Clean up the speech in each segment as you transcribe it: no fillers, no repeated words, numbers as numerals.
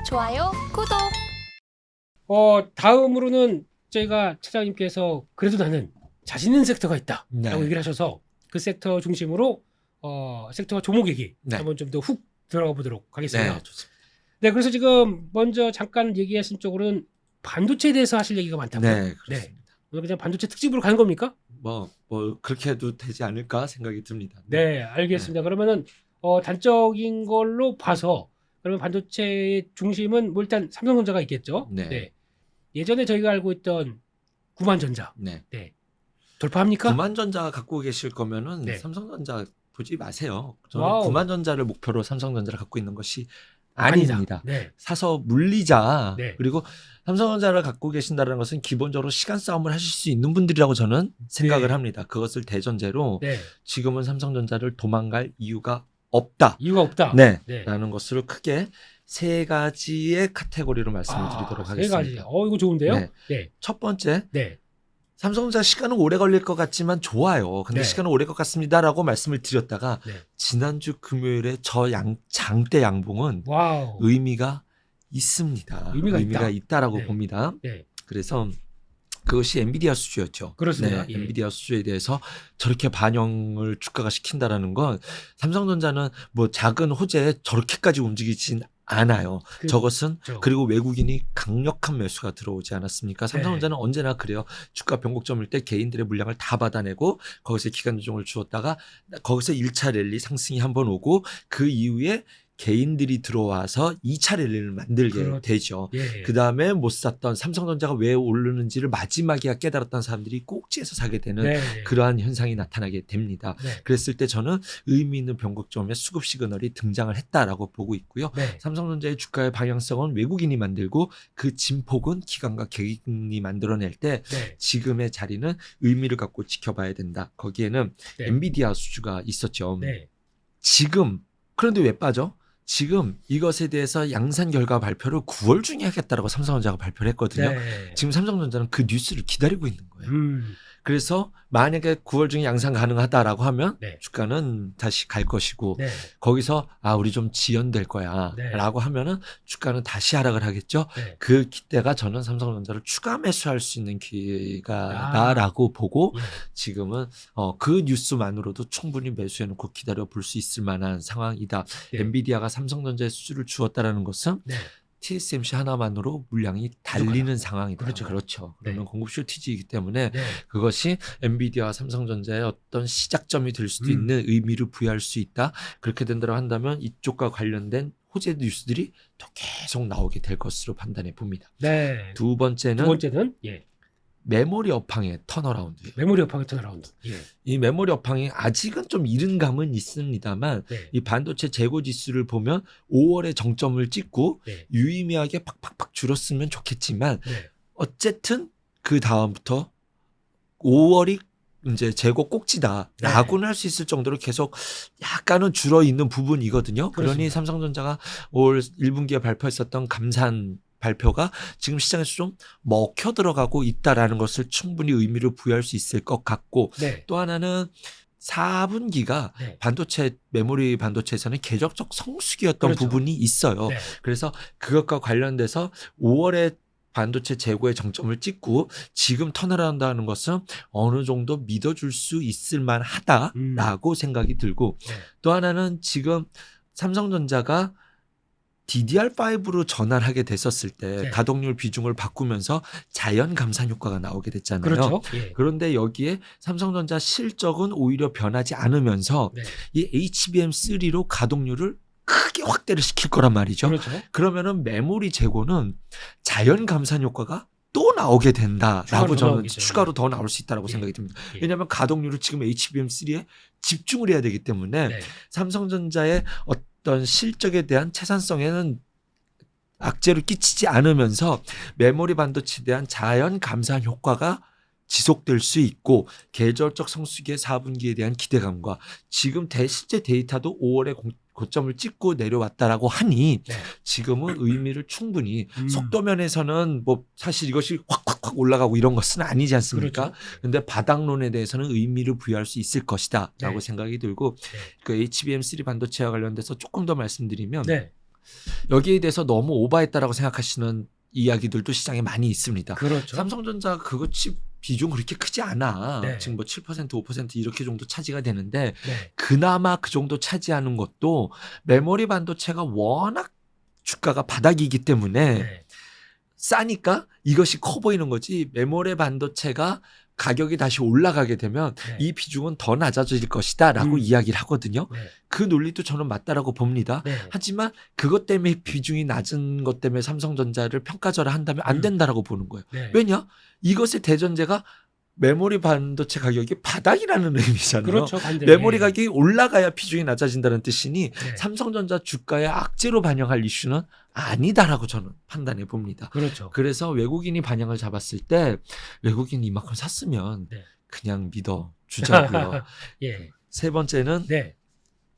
좋아요, 구독. 다음으로는 저희가 차장님께서 그래도 나는 자신 있는 섹터가 있다라고 네. 얘기를 하셔서 그 섹터 중심으로 섹터와 종목 얘기 네. 한번 좀 더 훅 들어가 보도록 하겠습니다. 네, 좋습니다. 네, 그래서 지금 먼저 잠깐 얘기하신 쪽으로는 반도체에 대해서 하실 얘기가 많다고요. 네, 그렇습니다. 오늘 그냥 반도체 특집으로 가는 겁니까? 뭐 그렇게 해도 되지 않을까 생각이 듭니다. 네, 알겠습니다. 그러면은 단적인 걸로 봐서 그러면 반도체의 중심은 뭐 일단 삼성전자가 있겠죠. 네. 예전에 저희가 알고 있던 구만전자 네. 돌파합니까? 구만전자 갖고 계실 거면은 네. 삼성전자 보지 마세요. 저는 와우. 구만전자를 목표로 삼성전자를 갖고 있는 것이 아니다. 아닙니다. 네. 사서 물리자. 네. 그리고 삼성전자를 갖고 계신다는 것은 기본적으로 시간 싸움을 하실 수 있는 분들이라고 저는 생각을 네. 합니다. 그것을 대전제로 네. 지금은 삼성전자를 도망갈 이유가 없다. 이유가 없다. 네. 네. 라는 것으로 크게 세 가지의 카테고리로 말씀을 드리도록 세 하겠습니다. 가지. 이거 좋은데요? 네. 네. 첫 번째, 네. 삼성전자 시간은 오래 걸릴 것 같지만 좋아요. 근데 네. 시간은 오래 것 같습니다라고 말씀을 드렸다가 네. 지난주 금요일에 장대 양봉은 와우. 의미가 있습니다. 의미가 있다라고 네. 봅니다. 네. 그래서 그것이 엔비디아 수주였죠. 그렇습니다. 네, 예. 엔비디아 수주에 대해서 저렇게 반영을 주가가 시킨다라는 건 삼성전자는 뭐 작은 호재에 저렇게까지 움직이진 않아요. 저것은 그리고 외국인이 강력한 매수가 들어오지 않았습니까? 삼성전자는 언제나 그래요. 주가 변곡점일 때 개인들의 물량을 다 받아내고 거기서 기간 조정을 주었다가 거기서 1차 랠리 상승이 한번 오고 그 이후에 개인들이 들어와서 2차 랠리를 만들게 되죠. 예. 그 다음에 못 샀던 삼성전자가 왜 오르는지를 마지막에 깨달았던 사람들이 꼭지에서 사게 되는 네. 그러한 현상이 나타나게 됩니다. 네. 그랬을 때 저는 의미 있는 변곡점에 수급 시그널이 등장을 했다라고 보고 있고요. 네. 삼성전자의 주가의 방향성은 외국인이 만들고 그 진폭은 기관과 개인이 만들어낼 때 네. 지금의 자리는 의미를 갖고 지켜봐야 된다. 거기에는 네. 엔비디아 수주가 있었죠. 네. 지금 그런데 왜 빠져? 지금 이것에 대해서 양산 결과 발표를 9월 중에 하겠다라고 삼성전자가 발표를 했거든요. 네. 지금 삼성전자는 그 뉴스를 기다리고 있는 거예요. 음. 그래서 만약에 9월 중에 양산 가능하다라고 하면 네. 주가는 다시 갈 것이고 네. 거기서 우리 좀 지연될 거야 네. 라고 하면은 주가는 다시 하락을 하겠죠. 네. 그 기대가 저는 삼성전자를 추가 매수할 수 있는 기회가라고 보고 예. 지금은 그 뉴스만으로도 충분히 매수해놓고 기다려 볼 수 있을 만한 상황이다. 네. 엔비디아가 삼성전자에 수주를 주었다라는 것은 네. TSMC 하나만으로 물량이 달리는 상황이다. 그렇죠. 그러면 네. 공급 쇼티지이기 때문에 네. 그것이 엔비디아와 삼성전자의 어떤 시작점이 될 수도 음. 있는 의미를 부여할 수 있다. 그렇게 된다고 한다면 이쪽과 관련된 호재 뉴스들이 또 계속 나오게 될 것으로 판단해 봅니다. 네. 두 번째는 예. 메모리 업황의 턴어라운드. 메모리 업황의 턴어라운드. 예. 이 메모리 업황이 아직은 좀 이른 감은 있습니다만 네. 이 반도체 재고 지수를 보면 5월에 정점을 찍고 네. 유의미하게 팍팍팍 줄었으면 좋겠지만 네. 어쨌든 그 다음부터 5월이 이제 재고 꼭지다라고는 할 수 있을 정도로 계속 약간은 줄어 있는 부분이거든요. 그러니 그렇습니다. 삼성전자가 올 1분기에 발표했었던 감산 발표가 지금 시장에서 좀 먹혀 들어가고 있다라는 것을 충분히 의미를 부여할 수 있을 것 같고 네. 또 하나는 4분기가 네. 반도체 메모리 반도체에서는 계적적 성수기였던 그렇죠. 부분이 있어요. 네. 그래서 그것과 관련돼서 5월에 반도체 재고의 정점을 찍고 지금 턴어라운드 하는 것은 어느 정도 믿어줄 수 있을 만하다라고 생각이 들고 네. 또 하나는 지금 삼성전자가 DDR5로 전환을 하게 됐었을 때 네. 가동률 비중을 바꾸면서 자연 감산 효과가 나오게 됐잖아요. 그렇죠. 예. 그런데 여기에 삼성전자 실적은 오히려 변하지 않으면서 네. 이 HBM3로 가동률을 크게 확대를 시킬 거란 말이죠. 그렇죠. 그러면은 메모리 재고는 자연 감산 효과가 또 나오게 된다라고 저는 추가로 더 나올 수 있다라고 생각이 듭니다. 예. 왜냐하면 가동률을 지금 HBM3에 집중을 해야 되기 때문에 네. 삼성전자의 어떤 실적에 대한 채산성에는 악재를 끼치지 않으면서 메모리 반도체에 대한 자연 감산 효과가 지속될 수 있고 계절적 성수기의 4분기에 대한 기대감과 지금 실제 데이터도 5월에 고점을 찍고 내려왔다라고 하니 네. 지금은 의미를 충분히 속도면에서는 뭐 사실 이것이 확 올라가고 이런 것은 아니지 않습니까? 그렇죠. 근데 바닥론에 대해서는 의미를 부여할 수 있을 것이다라고 네. 생각이 들고 네. 그 HBM3 반도체와 관련돼서 조금 더 말씀드리면 네. 여기에 대해서 너무 오버했다라고 생각하시는 이야기들도 시장에 많이 있습니다. 그렇죠. 삼성전자 그거 칩 비중 그렇게 크지 않아. 네. 지금 뭐 7%, 5% 이렇게 정도 차지가 되는데 네. 그나마 그 정도 차지하는 것도 메모리 반도체가 워낙 주가가 바닥이기 때문에 네. 싸니까 이것이 커 보이는 거지. 메모리 반도체가 가격이 다시 올라가게 되면 네. 이 비중은 더 낮아질 것이다라고 이야기를 하거든요. 네. 그 논리도 저는 맞다라고 봅니다. 네. 하지만 그것 때문에 비중이 낮은 것 때문에 삼성전자를 평가절하 한다면 안 된다라고 보는 거예요. 네. 왜냐? 이것의 대전제가 메모리 반도체 가격이 바닥이라는 의미잖아요. 그렇죠. 반대로. 메모리 가격이 올라가야 비중이 낮아진다는 뜻이니 네. 삼성전자 주가에 악재로 반영할 이슈는 아니다라고 저는 판단해 봅니다. 그렇죠. 그래서 외국인이 반영을 잡았을 때 외국인이 이만큼 샀으면 네. 그냥 믿어 주자고요. 예. 세 번째는 네.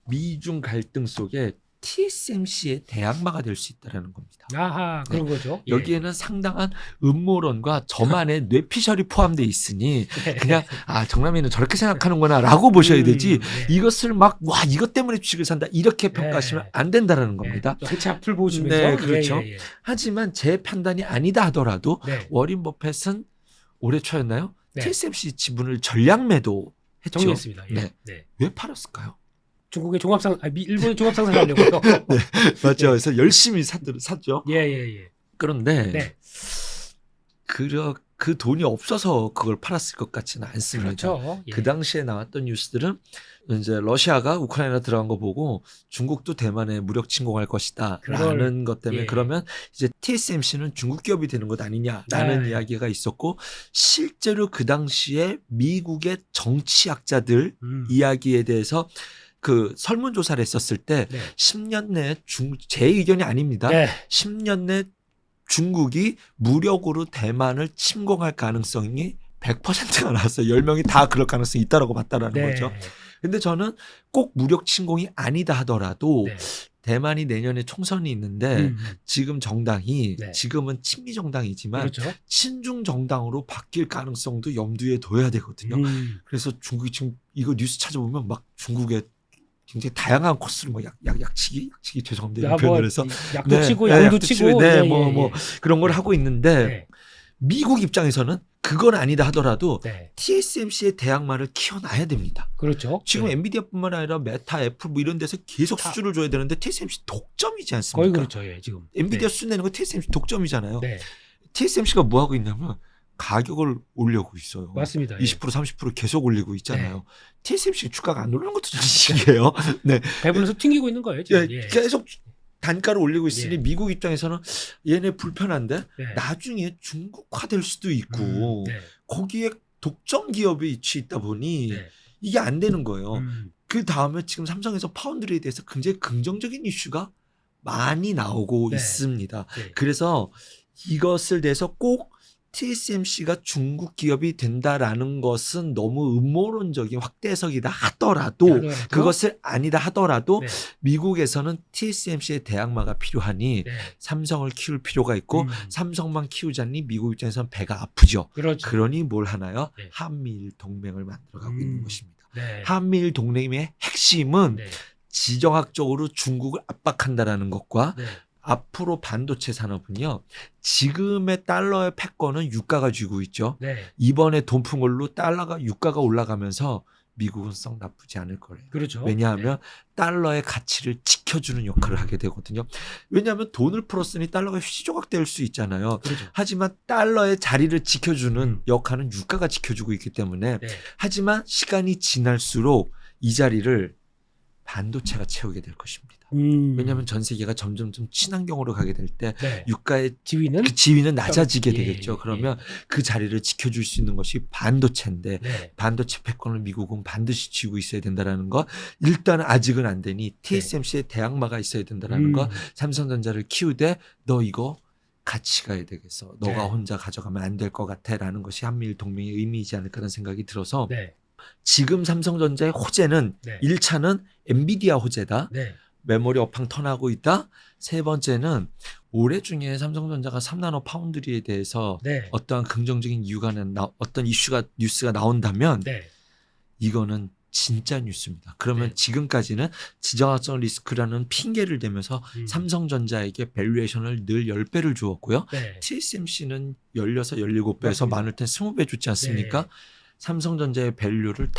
미중 갈등 속에 TSMC의 대항마가 될 수 있다는 겁니다. 아하, 그런 거죠. 예. 여기에는 상당한 음모론과 저만의 뇌피셜이 포함되어 있으니 그냥 정남이는 저렇게 생각하는구나 라고 보셔야 되지 네. 이것을 막 와 이것 때문에 주식을 산다 이렇게 네. 평가하시면 안 된다는 겁니다. 네. 해치 앞을 보시면서. 네, 그렇죠. 예. 하지만 제 판단이 아니다 하더라도 네. 워린 버핏은 올해 초였나요? 네. TSMC 지분을 전량 매도했죠. 정리했습니다. 예. 네. 네. 왜 팔았을까요? 중국의 일본의 종합상사 하려고요. 네, 맞죠. 그래서 열심히 샀죠. 예. 그런데 네. 그 돈이 없어서 그걸 팔았을 것 같지는 않습니다. 그렇죠. 예. 그 당시에 나왔던 뉴스들은 이제 러시아가 우크라이나 들어간 거 보고 중국도 대만에 무력 침공할 것이다라는 것 때문에 예. 그러면 이제 TSMC는 중국 기업이 되는 것 아니냐라는 네. 이야기가 있었고 실제로 그 당시에 미국의 정치학자들 이야기에 대해서 그 설문조사를 했었을 때 네. 10년 내에 제 의견이 아닙니다. 네. 10년 내 중국이 무력으로 대만을 침공할 가능성이 100%가 나왔어요. 10명이 다 그럴 가능성이 있다라고 봤다라는 네. 거죠. 근데 저는 꼭 무력 침공이 아니다 하더라도 네. 대만이 내년에 총선이 있는데 지금 정당이 네. 지금은 친미 정당이지만 그렇죠. 친중 정당으로 바뀔 가능성도 염두에 둬야 되거든요. 그래서 중국이 지금 이거 뉴스 찾아보면 막 중국의 굉장히 다양한 코스로 뭐 약치기 죄송합니다. 이런 표현을 해서 약도 치고 양도 치고 그런 걸 하고 있는데 네. 미국 입장에서는 그건 아니다 하더라도 네. TSMC의 대항마를 키워놔야 됩니다. 그렇죠. 지금 네. 엔비디아뿐만 아니라 메타, 애플 뭐 이런 데서 계속 수주를 줘야 되는데 TSMC 독점이지 않습니까? 거의 그렇죠. 예, 지금. 엔비디아 네. 수주 내는 거 TSMC 독점이잖아요. 네. TSMC가 뭐 하고 있냐면 가격을 올리고 있어요. 맞습니다. 20% 30% 계속 올리고 있잖아요. 네. TSMC 주가가 안 오르는 것도 좀 신기해요. 네. 배불러서 튕기고 있는 거예요. 지금. 예. 계속 단가를 올리고 있으니 예. 미국 입장에서는 얘네 불편한데 네. 나중에 중국화될 수도 있고 네. 거기에 독점 기업이 위치해 있다 보니 네. 이게 안 되는 거예요. 그 다음에 지금 삼성에서 파운드리에 대해서 굉장히 긍정적인 이슈가 많이 나오고 네. 있습니다. 네. 그래서 이것을 대해서 꼭 TSMC가 중국 기업이 된다라는 것은 너무 음모론적인 확대 해석이다 하더라도 그것을 아니다 하더라도 네. 미국에서는 TSMC의 대항마가 필요하니 네. 삼성을 키울 필요가 있고 삼성만 키우자니 미국 입장에서는 배가 아프죠. 그렇죠. 그러니 뭘 하나요? 네. 한미일 동맹을 만들어가고 있는 것입니다. 네. 한미일 동맹의 핵심은 네. 지정학적으로 중국을 압박한다라는 것과 네. 앞으로 반도체 산업은요. 지금의 달러의 패권은 유가가 쥐고 있죠. 네. 이번에 돈풍을로 유가가 올라가면서 미국은 썩 나쁘지 않을 거예요. 그렇죠. 왜냐하면 달러의 가치를 지켜주는 역할을 하게 되거든요. 왜냐하면 돈을 풀었으니 달러가 시조각될 수 있잖아요. 그렇죠. 하지만 달러의 자리를 지켜주는 역할은 유가가 지켜주고 있기 때문에 네. 하지만 시간이 지날수록 이 자리를 반도체가 채우게 될 것입니다. 왜냐하면 전 세계가 점점 좀 친환경으로 가게 될 때 네. 유가의 지위는 낮아지게 예, 되겠죠. 예, 그러면 그 자리를 지켜줄 수 있는 것이 반도체인데 네. 반도체 패권을 미국은 반드시 쥐고 있어야 된다는 거. 일단 아직은 안 되니 TSMC의 대항마가 있어야 된다는 거. 삼성전자를 키우되 너 이거 같이 가야 되겠어. 너가 네. 혼자 가져가면 안 될 것 같아라는 것이 한미일 동맹의 의미이지 않을까라는 생각이 들어서 네. 지금 삼성전자의 호재는 네. 1차는 엔비디아 호재다. 네. 메모리 업황 턴하고 있다. 세 번째는 올해 중에 삼성전자가 3나노 파운드리에 대해서 네. 어떠한 긍정적인 어떤 뉴스가 나온다면 네. 이거는 진짜 뉴스입니다. 그러면 네. 지금까지는 지정학적 리스크라는 핑계를 대면서 삼성전자에게 밸류에이션을 늘 10배를 주었고요. 네. TSMC는 16, 17배에서 맞습니다. 많을 땐 20배 줬지 않습니까? 네. 삼성전자의 밸류를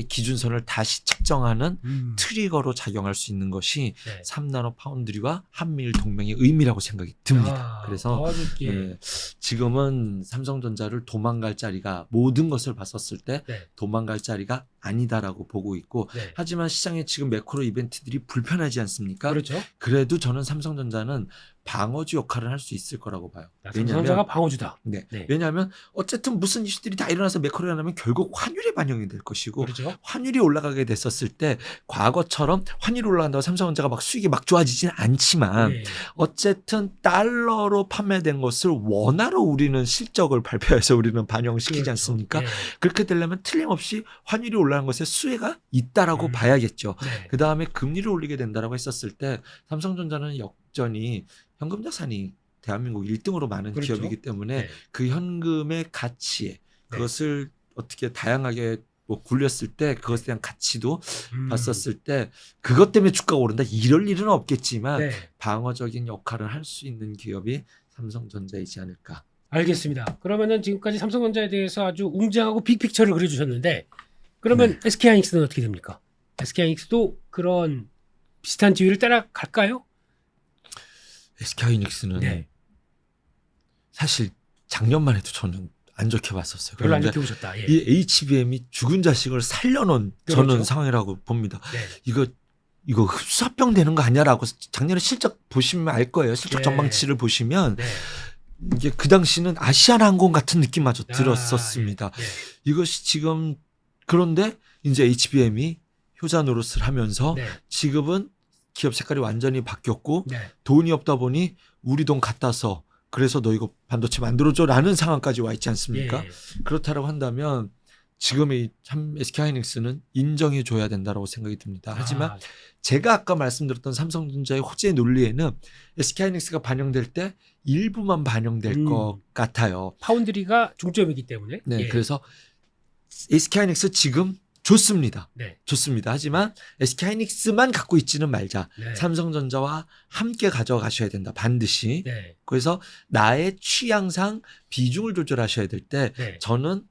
기준선을 다시 측정하는 트리거로 작용할 수 있는 것이 네. 3나노 파운드리와 한미일 동맹의 의미라고 생각이 듭니다. 그래서 예. 지금은 삼성전자를 도망갈 자리가 모든 것을 봤었을 때 네. 도망갈 자리가 아니다라고 보고 있고 네. 하지만 시장에 지금 매크로 이벤트들이 불편하지 않습니까? 그렇죠. 그래도 저는 삼성전자는 방어주 역할을 할 수 있을 거라고 봐요. 삼성전자가 방어주다. 네. 네. 왜냐하면 어쨌든 무슨 이슈들이 다 일어나서 매크로에 나면 결국 환율에 반영이 될 것이고 그렇죠. 환율이 올라가게 됐었을 때 과거처럼 환율이 올라간다고 삼성전자가 막 수익이 막 좋아지진 않지만 네. 어쨌든 달러로 판매된 것을 원화로 우리는 실적을 발표해서 우리는 반영을 시키지 그렇죠. 않습니까? 네. 그렇게 되려면 틀림없이 환율이 올라간 것에 수혜가 있다라고 봐야겠죠. 네. 그 다음에 금리를 올리게 된다라고 했었을 때 삼성전자는 여전히 현금 자산이 대한민국 1등으로 많은 그렇죠. 기업이기 때문에 네. 그 현금의 가치에 그것을 어떻게 다양하게 뭐 굴렸을 때 그것에 대한 가치도 봤었을 때 그것 때문에 주가가 오른다 이럴 일은 없겠지만 네. 방어적인 역할을 할 수 있는 기업이 삼성전자이지 않을까. 알겠습니다. 그러면은 지금까지 삼성전자에 대해서 아주 웅장하고 빅픽처를 그려주셨는데 그러면 SK하이닉스는 어떻게 됩니까? SK하이닉스도 그런 비슷한 지위를 따라갈까요? SK하이닉스는 네. 사실 작년만 해도 저는 안 좋게 봤었어요. 별로 안 그런데 좋게 보셨다. 예. 이 HBM이 죽은 자식을 살려놓은 그렇죠. 저는 상황이라고 봅니다. 네. 이거 흡수합병 되는 거 아니야라고 작년에 실적 보시면 알 거예요. 실적 네. 전망치를 보시면 네. 이게 그 당시는 아시아나항공 같은 느낌마저 들었었습니다. 예. 예. 이것이 지금 그런데 이제 HBM이 효자 노릇을 하면서 네. 지금은 기업 색깔이 완전히 바뀌었고 네. 돈이 없다 보니 우리 돈 갖다 써. 그래서 너 이거 반도체 만들어줘라는 상황까지 와 있지 않습니까? 예. 그렇다고 한다면 지금의 SK하이닉스는 인정해줘야 된다고 생각이 듭니다. 하지만 제가 아까 말씀드렸던 삼성전자의 호재의 논리에는 SK하이닉스가 반영될 때 일부만 반영될 것 같아요. 파운드리가 중점이기 때문에. 네, 예. 그래서 SK하이닉스 지금 좋습니다. 네. 좋습니다. 하지만 SK하이닉스만 갖고 있지는 말자. 네. 삼성전자와 함께 가져가셔야 된다. 반드시. 네. 그래서 나의 취향상 비중을 조절하셔야 될 때 네. 저는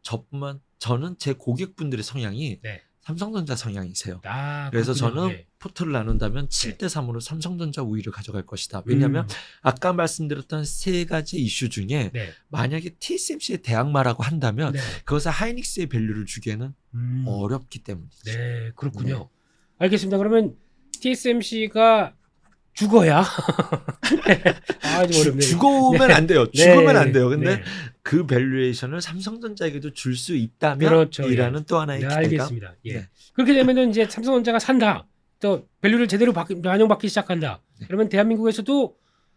제 고객분들의 성향이 네. 삼성전자 성향이세요. 아, 그래서 그렇군요. 저는 네. 포트를 나눈다면 7대3으로 삼성전자 우위를 가져갈 것이다. 왜냐하면 아까 말씀드렸던 세 가지 이슈 중에 네. 만약에 TSMC의 대항마라고 한다면 네. 그것을 하이닉스의 밸류를 주기에는 어렵기 때문이죠. 네, 그렇군요. 알겠습니다. 그러면 TSMC가 죽어야 좀 어렵네요. 죽으면 네. 안 돼요. 네. 죽으면 안 돼요. 근데 네. 그 밸류에이션을 삼성전자에게도 줄 수 있다면 그렇죠. 이라는 예. 또 하나의 네, 기대가. 알겠습니다. 예. 네. 그렇게 되면은 이제 삼성전자가 산다. 또 밸류를 제대로 반영받기 시작한다. 네. 그러면 대한민국에서도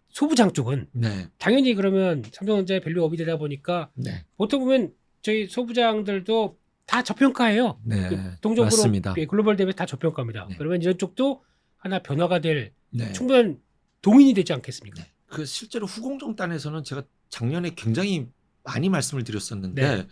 소부장 쪽은 네. 당연히 그러면 삼성전자의 밸류업이 되다 보니까 네. 보통 보면 저희 소부장들도 다 저평가해요. 네. 동종으로 맞습니다. 글로벌 대비 다 저평가입니다. 네. 그러면 이런 쪽도 하나 변화가 될 네. 충분한 동인이 되지 않겠습니까? 그 실제로 후공정단에서는 제가 작년에 굉장히 많이 말씀을 드렸었는데 네.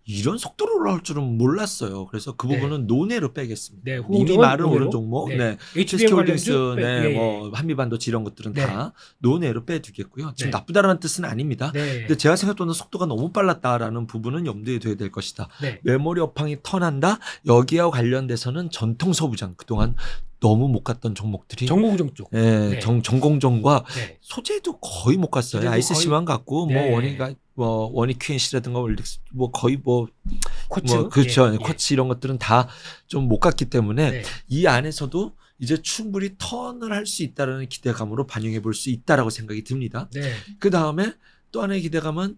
이런 속도로 올라올 줄은 몰랐어요. 그래서 그 부분은 논외로 빼겠습니다. 네, 이미 후공정은 말은 논외로. 오른 종목, 네. 네. HBM SK홀딩스, 관련주 네, 예, 예. 뭐 한미반도체 이런 것들은 네. 다 논외로 빼두겠고요. 지금 네. 나쁘다라는 뜻은 아닙니다. 네. 근데 제가 생각하는 속도가 너무 빨랐다라는 부분은 염두에 둬야 될 것이다. 네. 메모리 업황이 턴한다. 여기와 관련돼서는 전통 소부장 그동안 너무 못 갔던 종목들이 정보구정 쪽. 예, 네. 전공정과 네. 소재도 거의 못 갔어요. 소재도 ICC만 갔고 네. 뭐 원익 QNC라든가 월릭스 뭐 거의 뭐 쿼츠. 그렇죠. 예. 쿼츠 이런 것들은 다 좀 못 갔기 때문에 네. 이 안에서도 이제 충분히 턴을 할 수 있다라는 기대감으로 반영해 볼 수 있다라고 생각이 듭니다. 네. 그 다음에 또 하나의 기대감은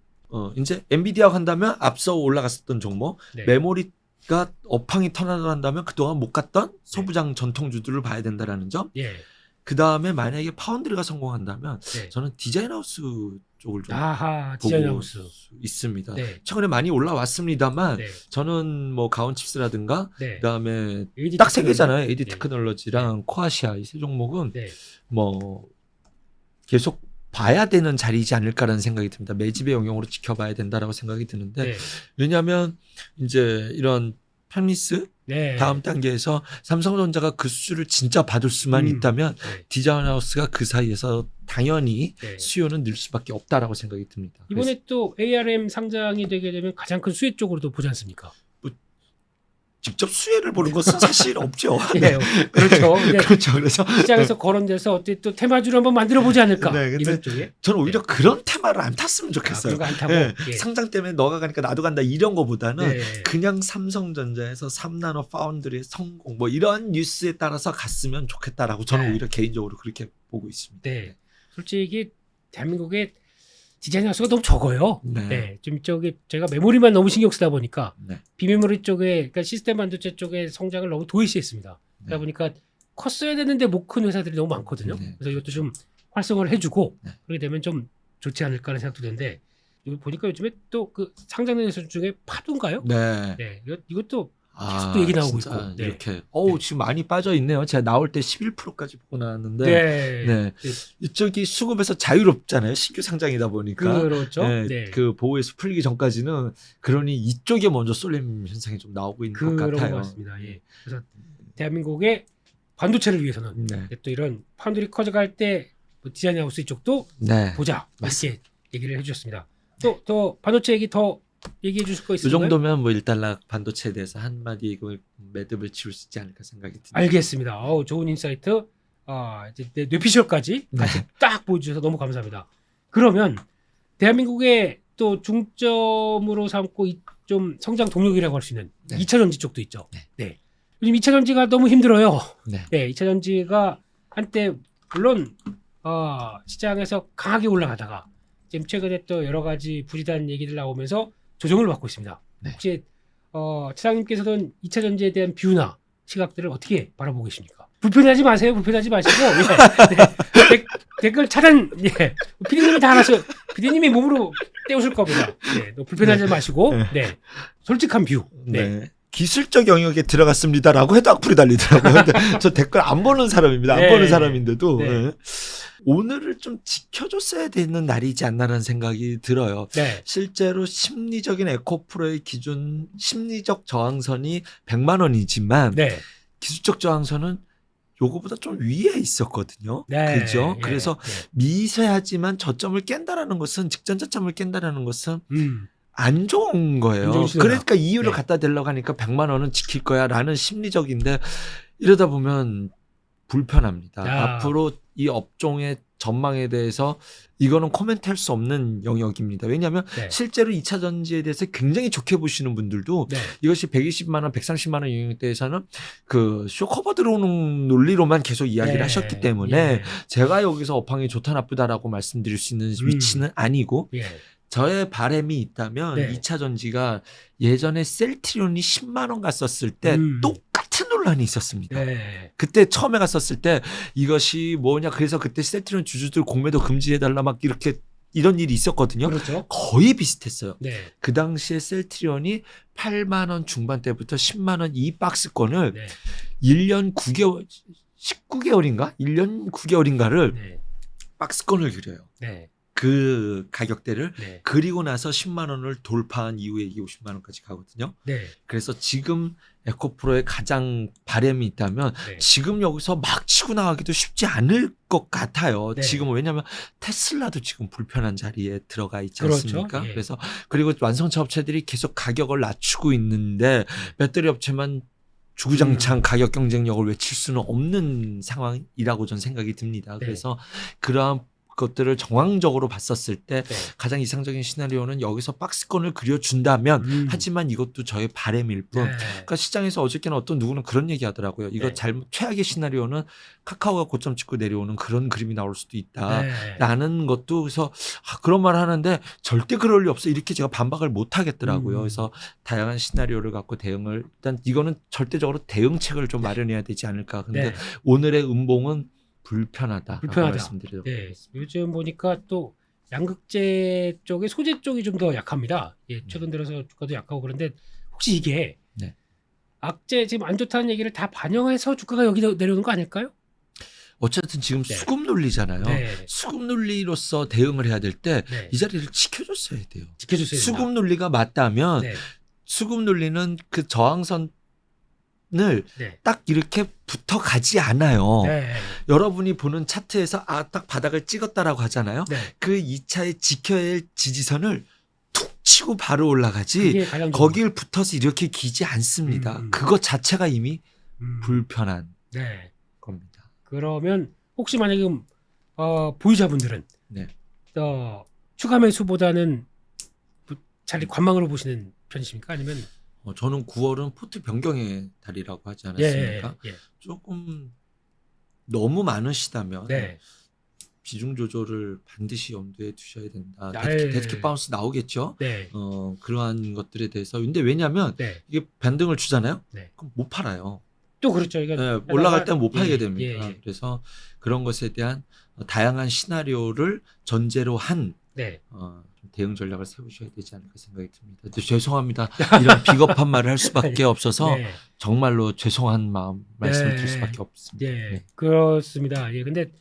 이제 엔비디아 간다면 앞서 올라갔었던 종목 네. 메모리가 업황이 턴을 한다면 그동안 못 갔던 소부장 전통주들을 봐야 된다라는 점. 예. 그 다음에 만약에 파운드리가 성공한다면 네. 저는 디자인하우스 쪽을 좀 아하, 보고 디자인하우스. 있습니다. 네. 최근에 많이 올라왔습니다만 네. 저는 뭐 가온칩스라든가 네. 그다음에 AD 딱 세 테크놀로지. 개잖아요. AD 네. 테크놀로지랑 코아시아 이 세 종목은 네. 뭐 계속 봐야 되는 자리이지 않을까라는 생각이 듭니다. 매집의 영역으로 지켜봐야 된다라고 생각이 드는데 네. 왜냐하면 이제 이런 편리스 네. 다음 단계에서 삼성전자가 그 수주를 진짜 받을 수만 있다면 네. 디자인하우스가 그 사이에서 당연히 네. 수요는 늘 수밖에 없다라고 생각이 듭니다. 이번에 또 ARM 상장이 되게 되면 가장 큰 수혜 쪽으로도 보지 않습니까? 직접 수혜를 보는 것은 사실 없죠. 네, 그렇죠. 근데 그렇죠. 그래서 시장에서 거론돼서 어떻게 또 테마주를 한번 만들어 보지 않을까? 네, 근데 이런 쪽에. 저는 오히려 그런 테마를 안 탔으면 아, 좋겠어요. 그런 거 안 타고. 네, 예. 상장 때문에 너가 가니까 나도 간다 이런 거보다는 네. 그냥 삼성전자에서 3나노 파운드리의 성공 뭐 이런 뉴스에 따라서 갔으면 좋겠다라고 저는 네. 오히려 개인적으로 그렇게 보고 있습니다. 네. 솔직히 대한민국의 디자인 하수가 너무 적어요. 네. 네. 좀 이쪽에 제가 메모리만 너무 신경 쓰다 보니까 네. 비메모리 쪽에 그러니까 시스템 반도체 쪽의 성장을 너무 도외시했습니다. 그러다 네. 보니까 컸어야 되는데 못 큰 회사들이 너무 많거든요. 네. 그래서 이것도 좀 활성화를 해주고 네. 그렇게 되면 좀 좋지 않을까 하는 생각도 드는데 보니까 요즘에 또 그 상장된 회사 중에 파도인가요? 네. 네. 이것도 계속 또 얘기 나오고 진짜 있고. 네. 이렇게 지금 많이 빠져 있네요. 제가 나올 때 11%까지 보고 나왔는데 네. 네. 이쪽이 수급에서 자유롭잖아요. 신규 상장이다 보니까. 그렇죠. 네, 네. 그 보호에서 풀리기 전까지는 그러니 이쪽에 먼저 쏠림 현상이 좀 나오고 있는 것 그런 같아요. 것 같습니다. 예. 그래서 대한민국의 반도체를 위해서는 네. 또 이런 파운드리 커져갈 때뭐 디자인 하우스 이쪽도 네. 보자 맞습니다. 이렇게 얘기를 해주셨습니다. 또 더 반도체 얘기 더 얘기해 주실 거 이 있을까요? 정도면 뭐 1달러 반도체에 대해서 한마디 이걸 매듭을 지을 수 있지 않을까 생각이 듭니다. 알겠습니다. 좋은 인사이트. 이제 뇌피셜까지 같이 딱 보여주셔서 너무 감사합니다. 그러면 대한민국의 또 중점으로 삼고 좀 성장 동력이라고 할 수 있는 네. 2차 전지 쪽도 있죠. 네. 네. 요즘 2차 전지가 너무 힘들어요. 네. 네, 2차 전지가 한때 물론 시장에서 강하게 올라가다가 지금 최근에 또 여러 가지 부진한 얘기들 나오면서 조정을 받고 있습니다. 네. 혹시 차장님께서는 2차 전지에 대한 뷰나 시각들을 어떻게 바라보고 계십니까? 불편하지 마세요. 불편하지 마시고 예. 네. 댓글 차단. 예. 피디님이 다 알아서 피디님이 몸으로 떼우실 겁니다. 네. 불편하지 마시고 네. 솔직한 뷰. 네. 네. 기술적 영역에 들어갔습니다라고 해도 악플이 달리더라고요. 근데 저 댓글 안 보는 사람입니다. 안 네. 보는 사람인데도 네. 네. 오늘을 좀 지켜줬어야 되는 날이지 않나라는 생각이 들어요. 네. 실제로 심리적인 에코프로의 기준 심리적 저항선이 100만 원이지만 네. 기술적 저항선은 요거보다 좀 위에 있었거든요. 네. 그죠? 예. 그래서 예. 미세하지만 저점을 깬다라는 것은 직전 저점을 깬다라는 것은 음. 안 좋은 거예요. 안 좋은 시도다. 그러니까 이유를 네. 갖다 대려고 하니까 100만 원은 지킬 거야라는 심리적인데 이러다 보면 불편합니다. 야. 앞으로 이 업종의 전망에 대해서 이거는 코멘트할 수 없는 영역입니다. 왜냐하면 네. 실제로 2차 전지에 대해서 굉장히 좋게 보시는 분들도 네. 이것이 120만 원, 130만 원 영역대에서는 그 쇼커버 들어오는 논리로만 계속 이야기를 네. 하셨기 때문에 예. 제가 여기서 업황이 좋다 나쁘다라고 말씀드릴 수 있는 위치는 아니고 예. 저의 바람이 있다면 네. 2차 전지가 예전에 셀트리온이 10만 원 갔었을 때 똑같은 논란이 있었습니다. 네. 그때 처음에 갔었을 때 이것이 뭐냐 그래서 그때 셀트리온 주주들 공매도 금지해달라 막 이렇게 이런 일이 있었거든요. 그렇죠. 거의 비슷했어요. 네. 그 당시에 셀트리온이 8만 원 중반대부터 10만 원 이 박스권을 네. 1년 9개월 19개월인가? 1년 9개월인가를 네. 박스권을 그려요. 네. 그 가격대를 네. 그리고 나서 10만 원을 돌파한 이후에 이게 50만 원까지 가거든요. 네. 그래서 지금 에코프로의 가장 바람이 있다면 네. 지금 여기서 막 치고 나가기도 쉽지 않을 것 같아요. 네. 지금은 왜냐하면 테슬라도 지금 불편한 자리에 들어가 있지 그렇죠. 않습니까? 예. 그래서 그리고 완성차 업체들이 계속 가격을 낮추고 있는데 배터리 업체만 주구장창 가격 경쟁력을 외칠 수는 없는 상황이라고 저는 생각이 듭니다. 네. 그래서 그러한 것들을 정황적으로 봤었을 때 네. 가장 이상적인 시나리오는 여기서 박스권을 그려준다면 하지만 이것도 저의 바람일 뿐. 네. 그러니까 시장에서 어저께는 어떤 누구는 그런 얘기 하더라고요. 이거 네. 잘못 최악의 시나리오는 카카오가 고점 찍고 내려오는 그런 그림이 나올 수도 있다. 네. 라는 것도 그래서 그런 말 하는데 절대 그럴 리 없어. 이렇게 제가 반박을 못 하겠더라고요. 그래서 다양한 시나리오를 갖고 대응을 일단 이거는 절대적으로 대응책을 좀 마련해야 되지 않을까. 근데 네. 오늘의 음봉은 불편하다. 불편하다. 말씀드리도록 네. 요즘 보니까 또 양극재 쪽의 소재 쪽이 좀 더 약합니다. 예, 최근 들어서 주가도 약하고 그런데 혹시 이게 네. 악재 지금 안 좋다는 얘기를 다 반영해서 주가가 여기 내려오는 거 아닐까요? 어쨌든 지금 네. 수급 논리잖아요. 네. 수급 논리로서 대응을 해야 될 때 이 네. 자리를 지켜줬어야 돼요. 지켜줬어야 된다. 수급 논리가 맞다면 네. 수급 논리는 그 저항선을 네. 딱 이렇게 붙어가지 않아요. 네. 여러분이 보는 차트에서 딱 바닥을 찍었다라고 하잖아요. 네. 그 2차에 지켜야 할 지지선을 툭 치고 바로 올라가지 그게 가장 거길 붙어서 이렇게 기지 않습니다. 그것 자체가 이미 불편한 네. 겁니다. 그러면 혹시 만약에 보유자분들은 네. 추가 매수보다는 차라리 관망으로 보시는 편이십니까? 아니면 저는 9월은 포트 변경의 달이라고 하지 않았습니까? 예. 조금 너무 많으시다면 네. 비중 조절을 반드시 염두에 두셔야 된다. 날- 데스켓 바운스 나오겠죠. 네. 그러한 것들에 대해서. 근데 왜냐하면 네. 이게 반등을 주잖아요. 네. 그럼 못 팔아요. 또 그렇죠. 이게 네, 올라갈 때는 못 팔게 예, 됩니다. 예, 예. 그래서 그런 것에 대한 다양한 시나리오를 전제로 한 네. 좀 대응 전략을 세우셔야 되지 않을까 생각이 듭니다. 근데 죄송합니다. 이런 비겁한 말을 할 수밖에 없어서 네. 정말로 죄송한 마음 말씀을 드릴 네. 수밖에 없습니다. 예. 네. 그렇습니다. 예. 근데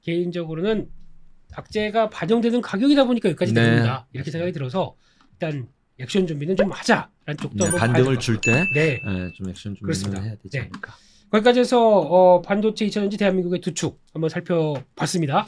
개인적으로는 악재가 반영되는 가격이다 보니까 여기까지 네. 내려온다. 이렇게 생각이 들어서 일단 액션 준비는 좀 하자라는 쪽도 네, 한번 반등을 봐야 줄 될 때 것 같고요. 네. 좀 액션 준비를 그렇습니다. 해야 되지 네. 않을까. 거기까지 해서 반도체 2차전지 대한민국의 두 축 한번 살펴봤습니다.